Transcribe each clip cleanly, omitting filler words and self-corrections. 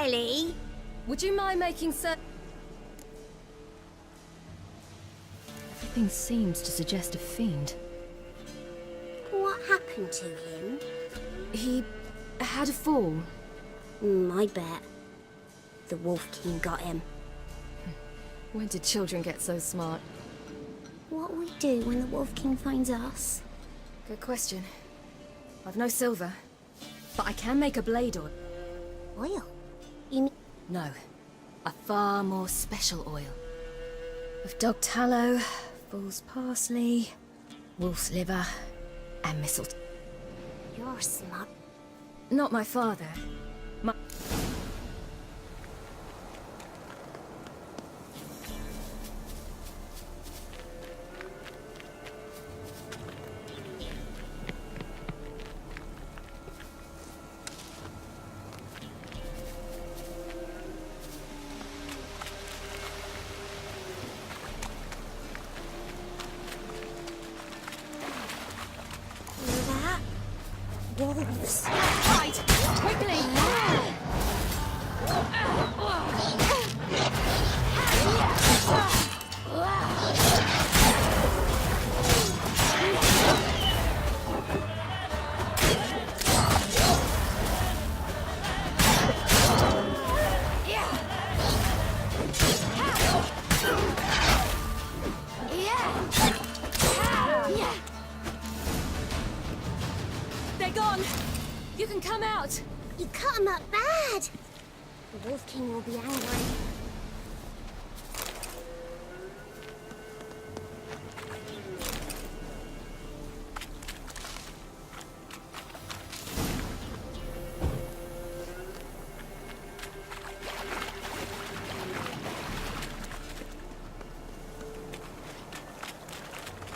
Ellie? Would you mind making certain... Everything seems to suggest a fiend. What happened to him? He had a fall. I bet. The Wolf King got him. When did children get so smart? What'll we do when the Wolf King finds us? Good question. I've no silver, but I can make a blade oil. Oil? You mean... No, a far more special oil. Of dog tallow, fool's parsley, wolf's liver, and mistletoe. You're smart. Not my father. My... Wolves. Right! Quickly! They're gone! You can come out! You cut him up bad! The Wolf King will be angry.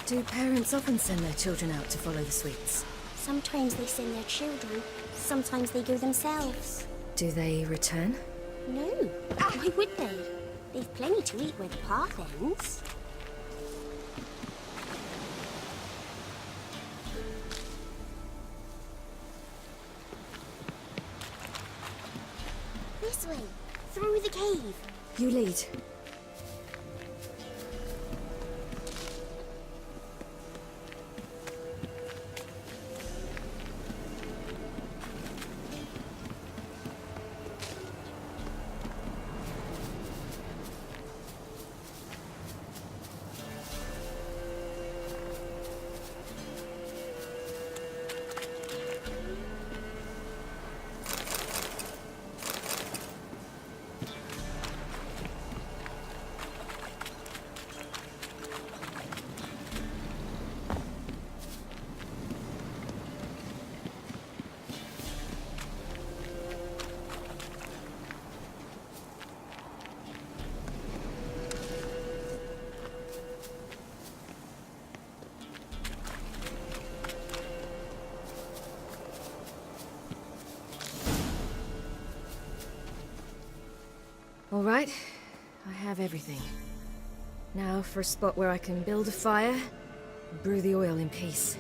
Do parents often send their children out to follow the sweets? Sometimes they send their children. Sometimes they go themselves. Do they return? No. Why would they? They've plenty to eat where the path ends. This way. Through the cave. You lead. All right, I have everything. Now for a spot where I can build a fire, and brew the oil in peace.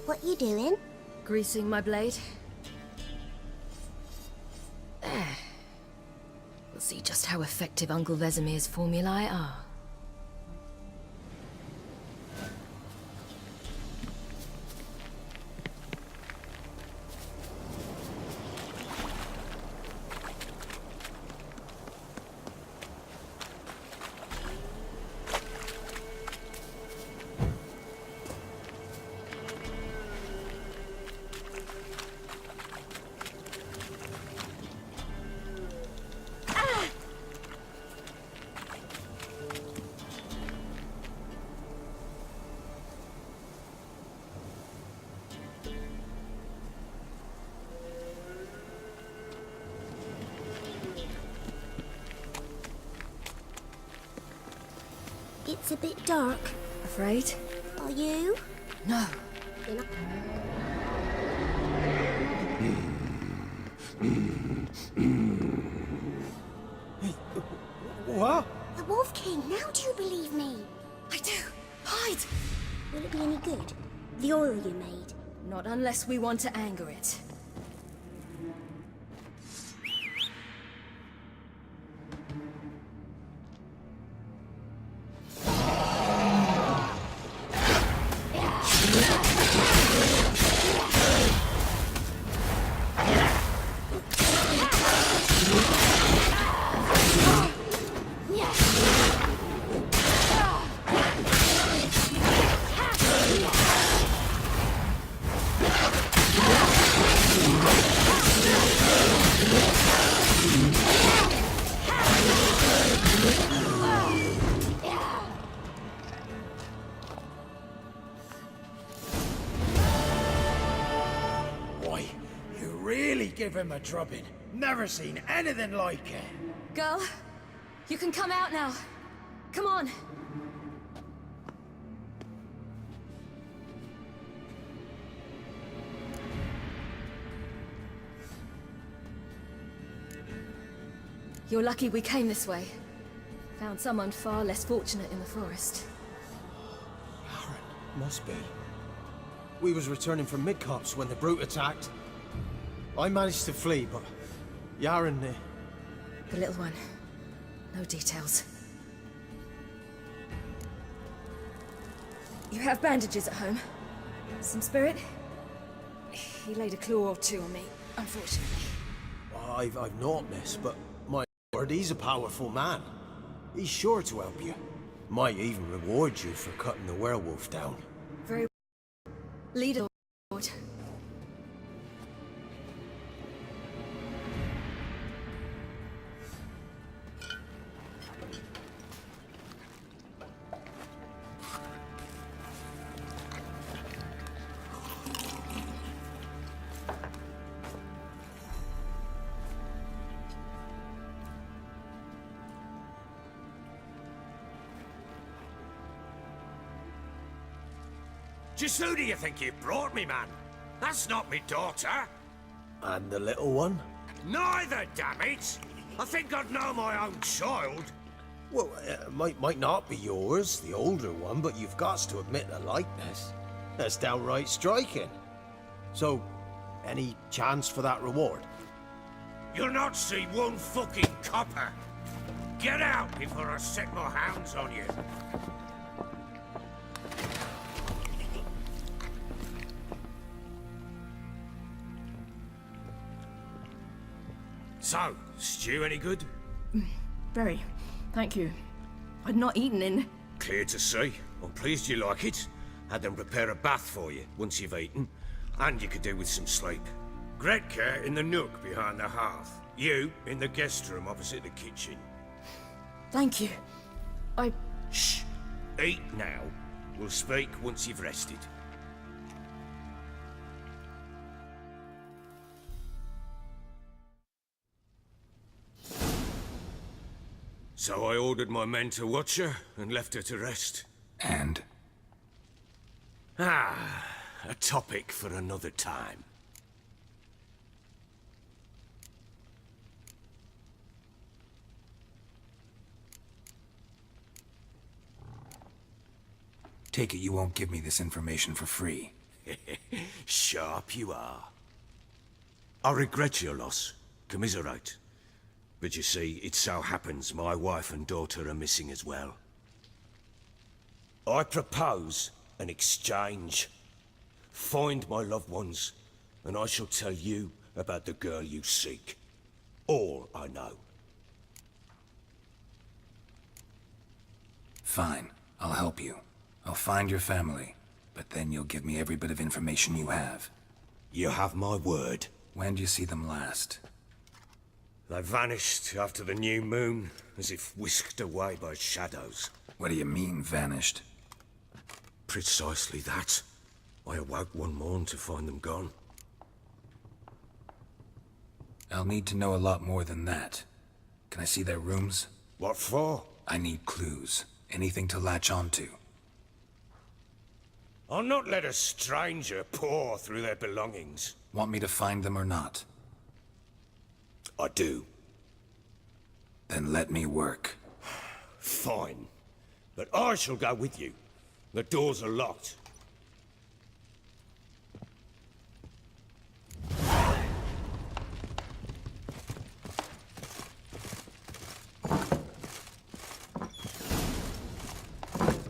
What you doing? Greasing my blade. There. We'll see just how effective Uncle Vesemir's formulae are. It's a bit dark. Afraid? Are you? No. You're not... What? The Wolf King, now do you believe me? I do. Hide! Will it be any good? The oil you made? Not unless we want to anger it. Boy, you really give him a drubbing. Never seen anything like it. Girl, you can come out now. Come on. You're lucky we came this way. Found someone far less fortunate in the forest. Aaron, must be. We was returning from Midcops when the brute attacked. I managed to flee, but Yaren, The little one. No details. You have bandages at home? Some spirit? He laid a claw or two on me, unfortunately. I've not, miss, but my lord, he's a powerful man. He's sure to help you. Might even reward you for cutting the werewolf down. Very well. Leader, Lord. Just who do you think you brought me, man? That's not me daughter. And the little one? Neither, damn it! I think I'd know my own child. Well, might not be yours, the older one, but you've got to admit the likeness. That's downright striking. So, any chance for that reward? You'll not see one fucking copper. Get out before I set my hounds on you. So, stew any good? Very. Thank you. I'd not eaten in... Clear to see. I'm pleased you like it. Had them prepare a bath for you once you've eaten. And you could do with some sleep. Gretka in the nook behind the hearth. You in the guest room opposite the kitchen. Thank you. Shh. Eat now. We'll speak once you've rested. So I ordered my men to watch her and left her to rest. And? Ah, a topic for another time. Take it you won't give me this information for free. Sharp you are. I regret your loss. Commiserate. But you see, it so happens my wife and daughter are missing as well. I propose an exchange. Find my loved ones, and I shall tell you about the girl you seek. All I know. Fine, I'll help you. I'll find your family, but then you'll give me every bit of information you have. You have my word. When do you see them last? They vanished after the new moon, as if whisked away by shadows. What do you mean, vanished? Precisely that. I awoke one morn to find them gone. I'll need to know a lot more than that. Can I see their rooms? What for? I need clues. Anything to latch onto. I'll not let a stranger pore through their belongings. Want me to find them or not? I do. Then let me work. Fine. But I shall go with you. The doors are locked.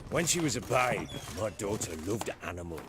When she was a babe, my daughter loved animals.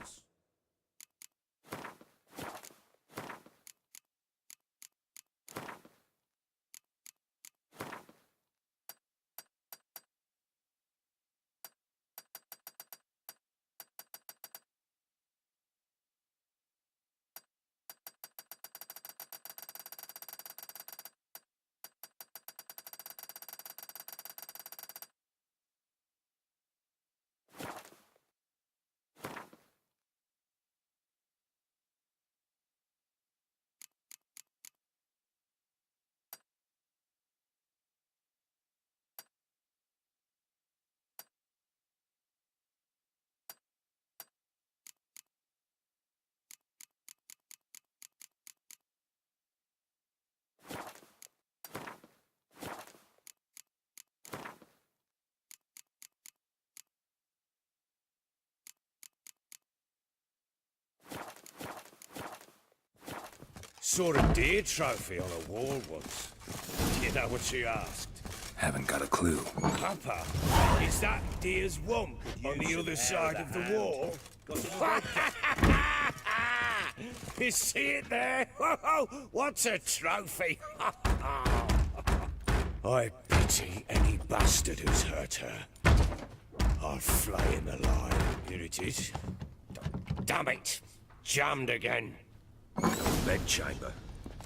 Saw a deer trophy on a wall once. Do you know what she asked? Haven't got a clue. Papa, is that deer's wump on the other side of the wall? You see it there? Whoa, what's a trophy? I pity any bastard who's hurt her. I'll flay him alive. Here it is. Damn it! Jammed again. Bedchamber.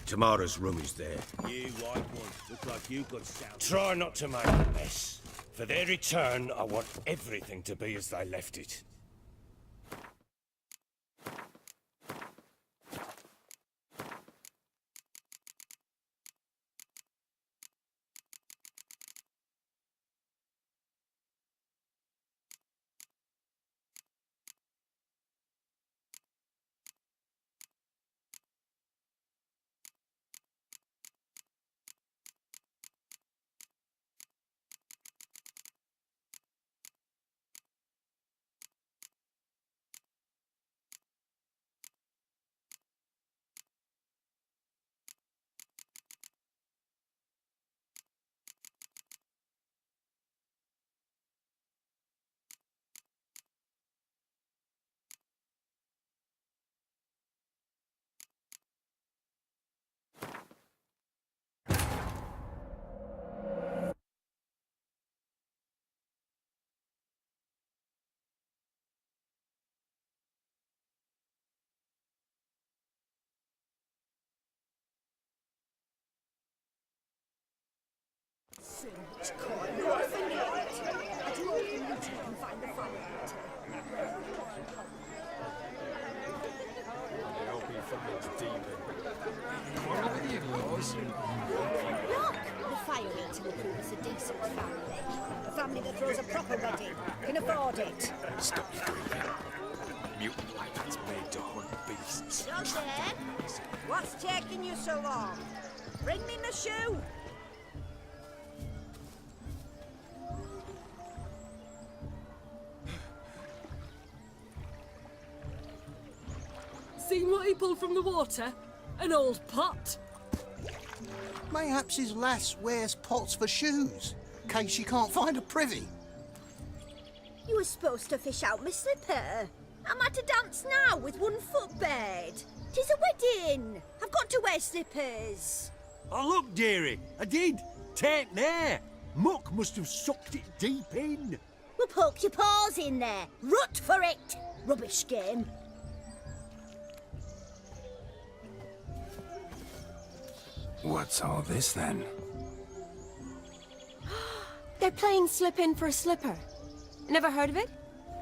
Tamara's room is there. You white one, look like you got sound. Try not to make a mess. For their return, I want everything to be as they left it. Look! The fire eater will prove us a decent family. A family that throws a proper wedding. Can afford it. Stop screaming. Mutant like that's made to hunt beasts. Johnson! What's taking you so long? Bring me my shoe! Seen what he pulled from the water? An old pot. Mayhaps his lass wears pots for shoes, case she can't find a privy. You were supposed to fish out my slipper. I'm at a dance now with 1 foot bed. 'Tis a wedding. I've got to wear slippers. Oh, look, dearie, I did. Take there. Muck must have sucked it deep in. Well, poke your paws in there. Rut for it. Rubbish game. What's all this then? They're playing slip in for a slipper. Never heard of it?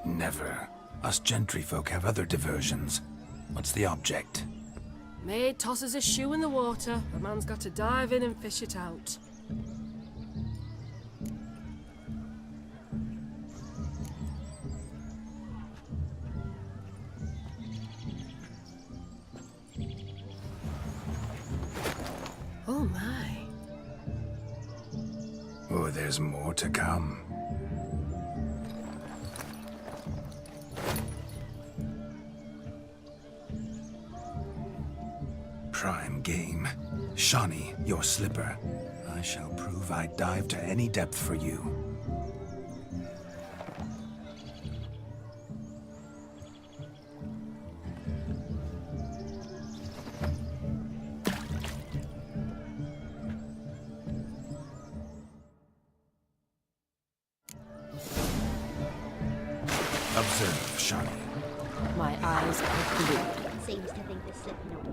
Never. Us gentry folk have other diversions. What's the object? Maid tosses a shoe in the water. The man's got to dive in and fish it out. Oh my. Oh, there's more to come. game. Shawnee, your slipper. I shall prove I dive to any depth for you. Observe, Shawnee. My eyes are blue. Seems to think they're slipping on.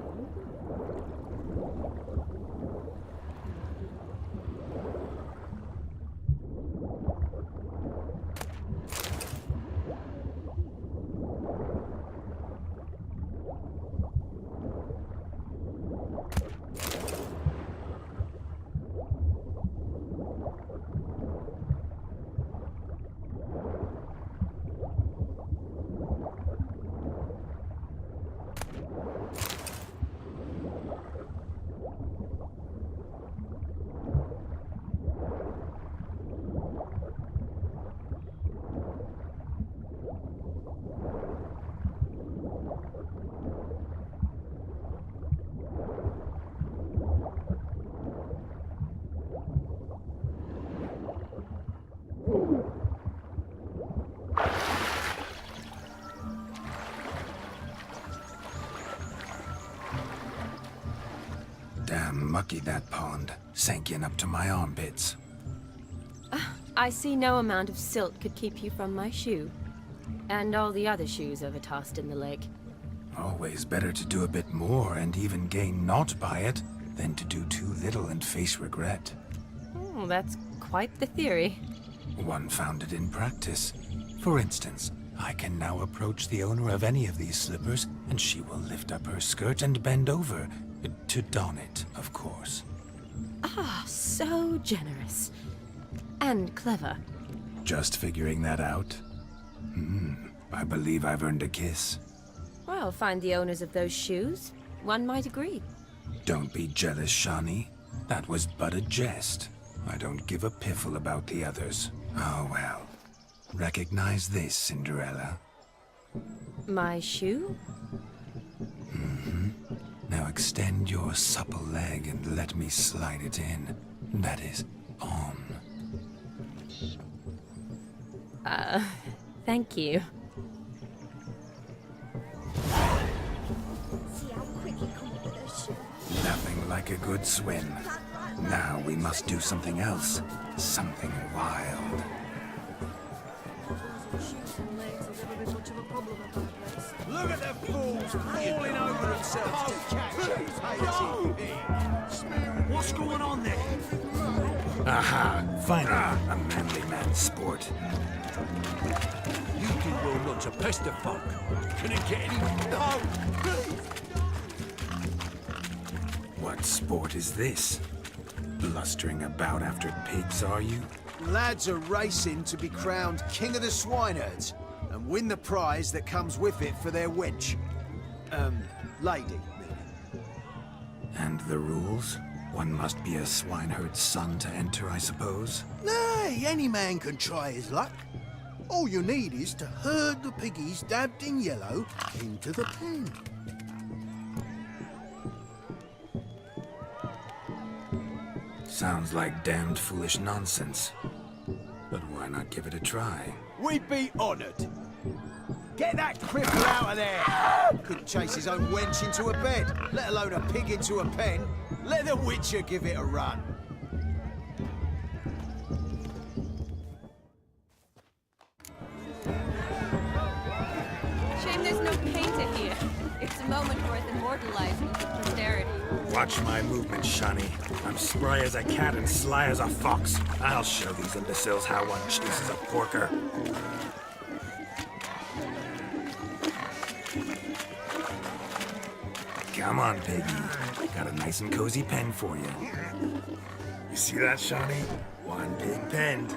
Damn mucky, that pond. Sank in up to my armpits. I see no amount of silt could keep you from my shoe. And all the other shoes overtossed in the lake. Always better to do a bit more and even gain naught by it than to do too little and face regret. Oh, that's quite the theory. One founded in practice. For instance, I can now approach the owner of any of these slippers, and she will lift up her skirt and bend over. To don it, of course. Ah, so generous. And clever. Just figuring that out? I believe I've earned a kiss. Well, find the owners of those shoes. One might agree. Don't be jealous, Shawnee. That was but a jest. I don't give a piffle about the others. Oh well. Recognize this, Cinderella. My shoe? Now extend your supple leg and let me slide it in. That is, on. Thank you. See how quick he comes with her shoe. Nothing like a good swim. Now we must do something else. Something wild. Look at the fools falling over themselves to catch a tasty pig. What's going on there? Aha! Finally, a manly man's sport. You do well not to pester folk. Can it get any... No! What sport is this? Blustering about after pigs, are you? Lads are racing to be crowned king of the swineherds and win the prize that comes with it for their wench. Lady. And the rules? One must be a swineherd's son to enter, I suppose? Nay, any man can try his luck. All you need is to herd the piggies dabbed in yellow into the pen. Sounds like damned foolish nonsense. But why not give it a try? We'd be honoured. Get that cripple out of there! Couldn't chase his own wench into a bed, let alone a pig into a pen. Let the Witcher give it a run. Shame there's no painter here. It's a moment worth immortalizing for posterity. Watch my movement, Shawnee. I'm spry as a cat and sly as a fox. I'll show these imbeciles how one chases a porker. Come on, piggy. Got a nice and cozy pen for you. You see that, Shawnee? One pig penned.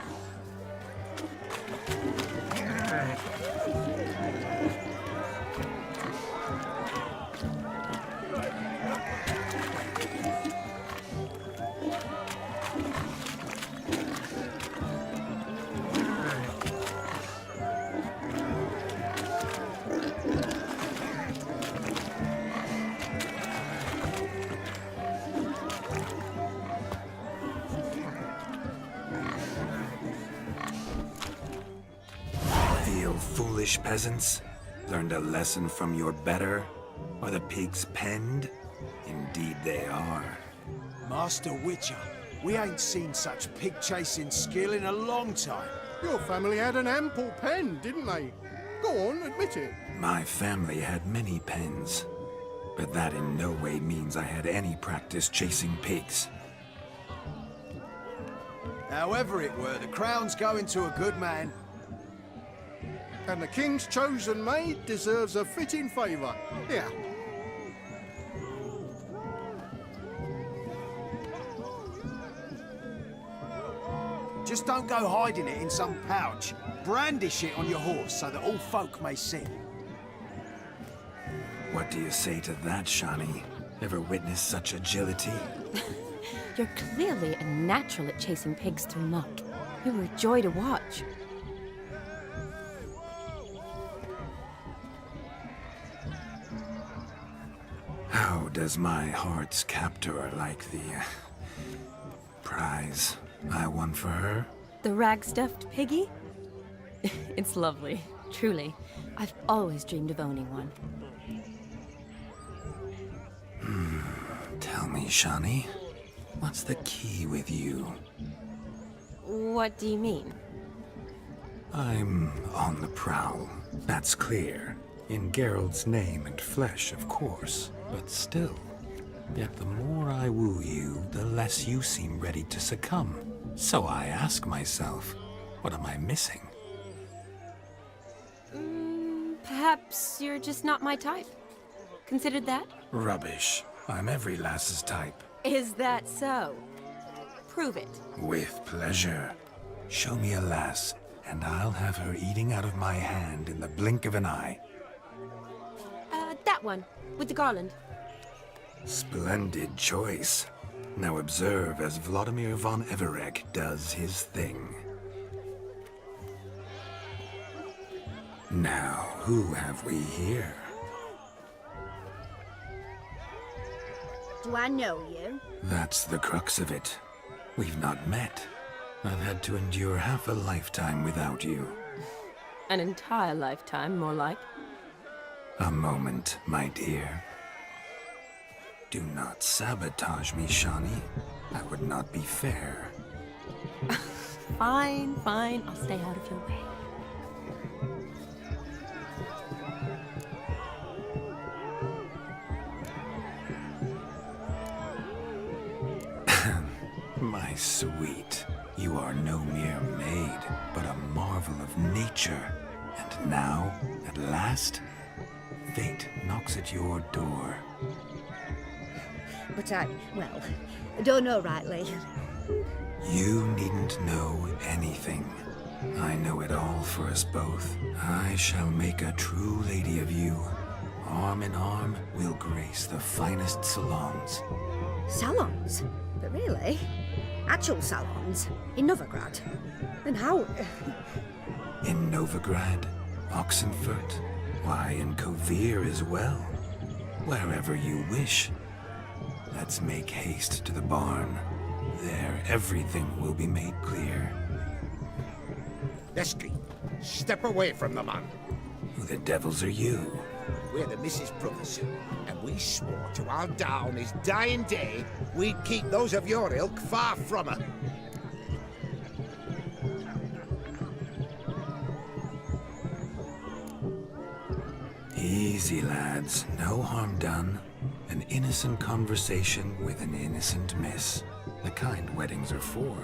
foolish peasants? Learned a lesson from your better? Are the pigs penned? Indeed they are. Master Witcher, we ain't seen such pig-chasing skill in a long time. Your family had an ample pen, didn't they? Go on, admit it. My family had many pens, but that in no way means I had any practice chasing pigs. However it were, the crown's going to a good man. And the king's chosen maid deserves a fitting favour. Here. Just don't go hiding it in some pouch. Brandish it on your horse so that all folk may see. What do you say to that, Shani? Ever witnessed such agility? You're clearly a natural at chasing pigs through muck. You were a joy to watch. How does my heart's captor like the prize I won for her? The rag-stuffed piggy? It's lovely, truly. I've always dreamed of owning one. Tell me, Shani, what's the key with you? What do you mean? I'm on the prowl, that's clear. In Geralt's name and flesh, of course, but still. Yet the more I woo you, the less you seem ready to succumb. So I ask myself, what am I missing? Perhaps you're just not my type. Considered that? Rubbish. I'm every lass's type. Is that so? Prove it. With pleasure. Show me a lass, and I'll have her eating out of my hand in the blink of an eye. That one, with the garland. Splendid choice. Now observe as Vladimir von Everegg does his thing. Now, who have we here? Do I know you? That's the crux of it. We've not met. I've had to endure half a lifetime without you. An entire lifetime, more like. A moment, my dear. Do not sabotage me, Shani. That would not be fair. Fine, fine. I'll stay out of your way. My sweet, you are no mere maid, but a marvel of nature. And now, at last, fate knocks at your door. But I don't know rightly. You needn't know anything. I know it all for us both. I shall make a true lady of you. Arm in arm, we'll grace the finest salons. Salons? But really? Actual salons? In Novigrad? And how? In Novigrad, Oxenfurt, why, in Kovir as well. Wherever you wish. Let's make haste to the barn. There, everything will be made clear. Lesky, step away from the man. Who the devils are you? We're the Mrs. Brothers, and we swore to our da on his dying day we'd keep those of your ilk far from her. Easy, lads. No harm done. An innocent conversation with an innocent miss. The kind weddings are for.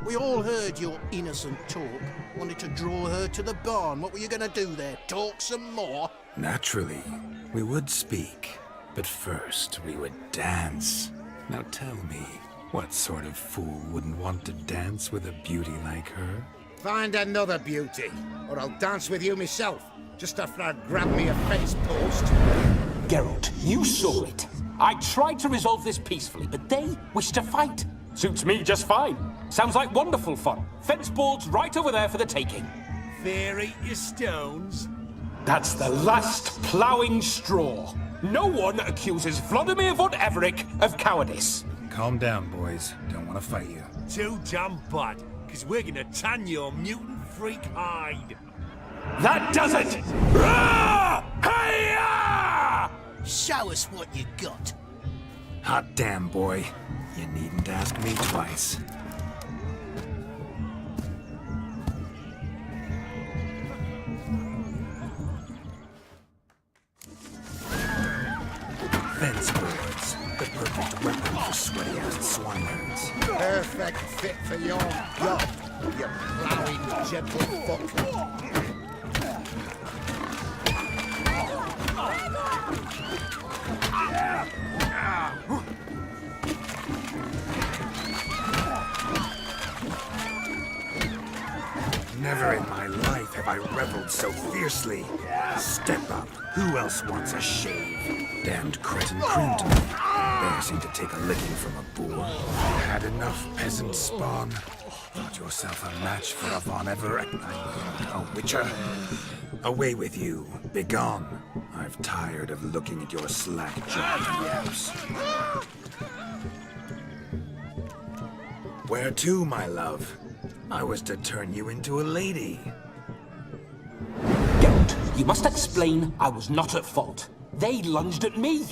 We all heard your innocent talk. Wanted to draw her to the barn. What were you gonna do there? Talk some more? Naturally, we would speak. But first, we would dance. Now tell me, what sort of fool wouldn't want to dance with a beauty like her? Find another beauty, or I'll dance with you myself, just after I grab me a fence post. Geralt, you saw it. I tried to resolve this peacefully, but they wish to fight. Suits me just fine. Sounds like wonderful fun. Fence boards right over there for the taking. Fair eat your stones. That's the last ploughing straw. No one accuses Vladimir von Everegg of cowardice. Calm down, boys. Don't want to fight you. Too damn bad, because we're gonna tan your mutant freak hide. That does it! Rah! Hi-ya! Show us what you got. Hot damn, boy. You needn't ask me twice. Fence boards. The perfect weapon for sweaty-ass swineherds. Perfect fit for your job, you plowing gentlefolk. Never in my life have I reveled so fiercely. Step up. Who else wants a shave? Damned cretin crooned me. Embarrassing to take a licking from a boor. Had enough, peasant spawn. Thought yourself a match for a Von Ever... a witcher? Away with you. Begone. I've tired of looking at your slack-jawed yaps. Where to, my love? I was to turn you into a lady. Geralt, you must explain I was not at fault. They lunged at me.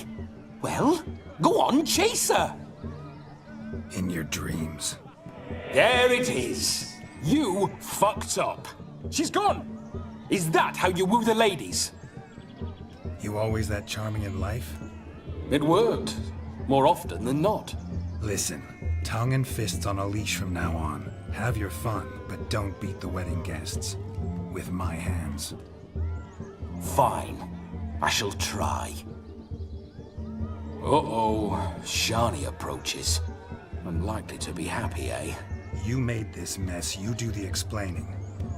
Well, go on, chase her. In your dreams. There it is. You fucked up. She's gone. Is that how you woo the ladies? You always that charming in life? It worked. More often than not. Listen, tongue and fists on a leash from now on. Have your fun, but don't beat the wedding guests. With my hands. Fine. I shall try. Uh-oh. Shani approaches. Unlikely to be happy, eh? You made this mess. You do the explaining.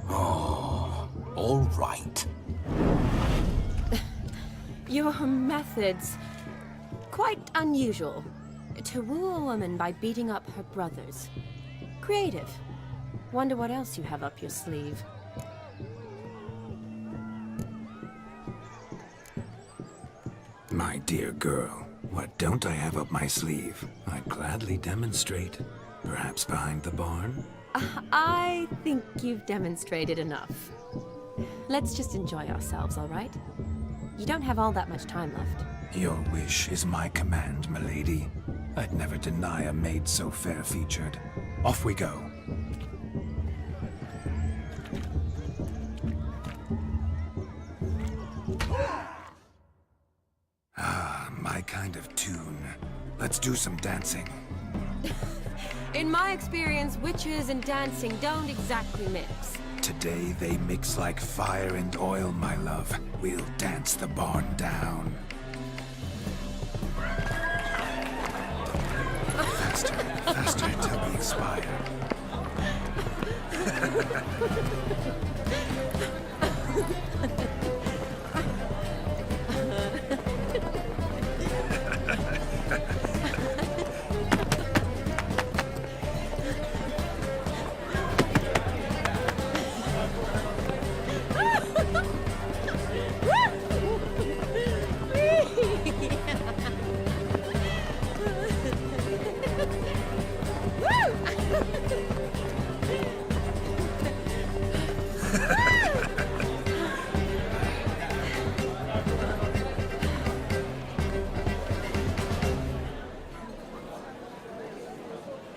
Oh, all right. Your methods... quite unusual. To woo a woman by beating up her brothers. Creative. Wonder what else you have up your sleeve. My dear girl, what don't I have up my sleeve? I'd gladly demonstrate. Perhaps behind the barn? I think you've demonstrated enough. Let's just enjoy ourselves, all right? You don't have all that much time left. Your wish is my command, milady. I'd never deny a maid so fair-featured. Off we go. Ah, my kind of tune. Let's do some dancing. In my experience, witches and dancing don't exactly mix. Today they mix like fire and oil, my love. We'll dance the barn down. Faster, faster till we expire.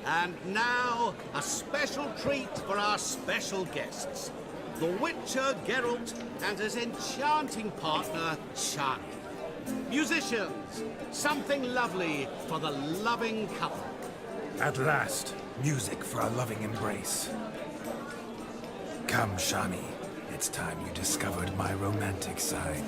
And now, a special treat for our special guests. The Witcher Geralt and his enchanting partner, Shani. Musicians, something lovely for the loving couple. At last, music for a loving embrace. Come, Shani. It's time you discovered my romantic side.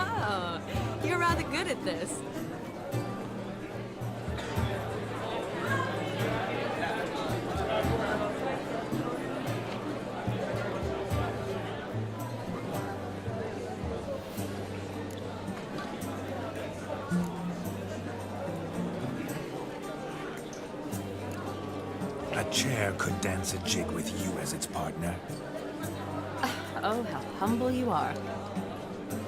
Oh, you're rather good at this. A chair could dance a jig with you as its partner. Oh, how humble you are.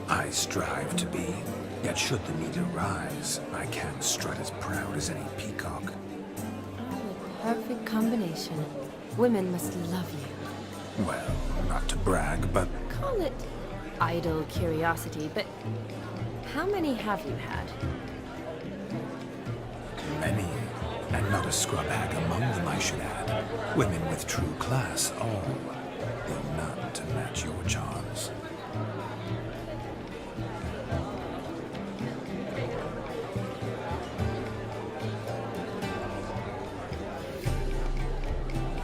I strive to be, yet should the need arise, I can strut as proud as any peacock. Oh, the perfect combination. Women must love you. Well, not to brag, but Call it idle curiosity, but how many have you had? many, and not a scrub hag among them, I should add. Women with true class, all, though none to match your charms.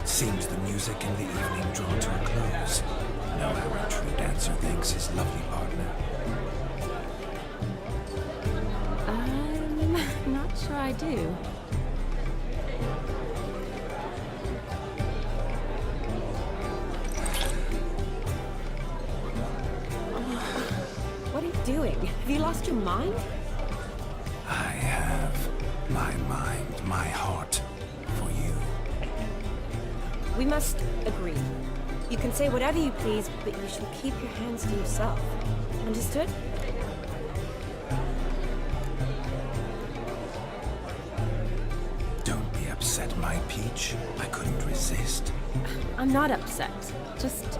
Seems the music in the evening draw to a close. Know how a true dancer thanks his lovely partner. I'm not sure I do. What are you doing? Have you lost your mind? I have my mind, my heart for you. We must agree. You can say whatever you please, but you shall keep your hands to yourself. Understood? Don't be upset, my peach. I couldn't resist. I'm not upset. Just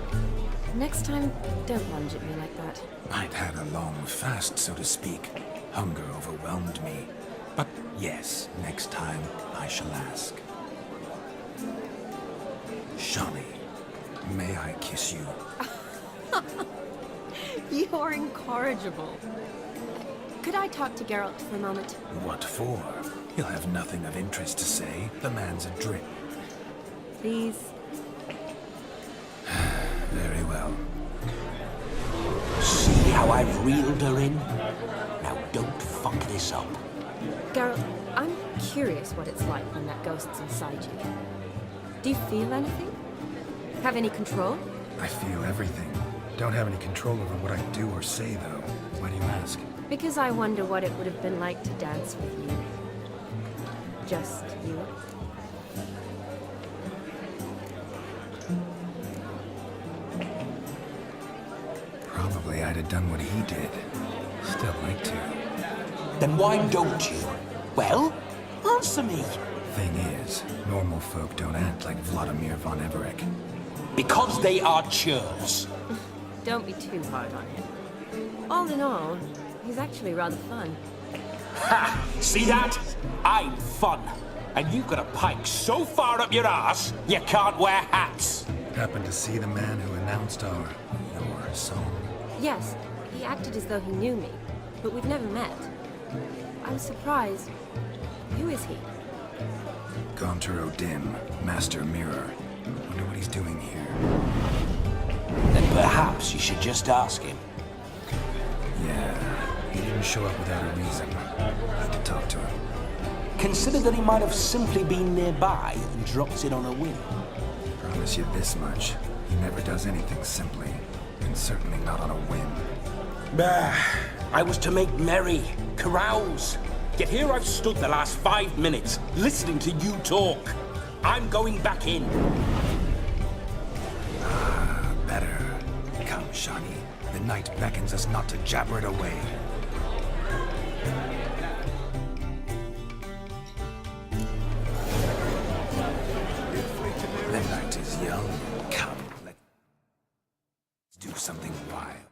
next time, don't lunge at me like that. I'd had a long fast, so to speak. Hunger overwhelmed me. But yes, next time I shall ask. Shawnee, may I kiss you? You're incorrigible. Could I talk to Geralt for a moment? What for? He'll have nothing of interest to say. The man's adrift. Please? Very well. See how I've reeled her in? Now don't fuck this up. Geralt, I'm curious what it's like when that ghost's inside you. Do you feel anything? Have any control? I feel everything. Don't have any control over what I do or say, though. Why do you ask? Because I wonder what it would have been like to dance with you. Just you. Probably I'd have done what he did. Still like to. Then why don't you? Well, answer me. Thing is, normal folk don't act like Vladimir von Everett. Because they are churls. Don't be too hard on him. All in all, he's actually rather fun. Ha! See that? I'm fun. And you've got a pike so far up your ass, you can't wear hats. Happened to see the man who announced your song? Yes, he acted as though he knew me, but we've never met. I was surprised. Who is he? Gaunter O'Dim, Master Mirror. Wonder what he's doing here. Then perhaps you should just ask him. Yeah, he didn't show up without a reason. Need to talk to him. Consider that he might have simply been nearby and dropped in on a whim. Promise you this much. He never does anything simply. And certainly not on a whim. Bah, I was to make merry, carouse. Yet here I've stood the last 5 minutes, listening to you talk. I'm going back in. Ah, better. Come, Shawnee. The night beckons us not to jabber it away. The night is young. Come, let's do something wild.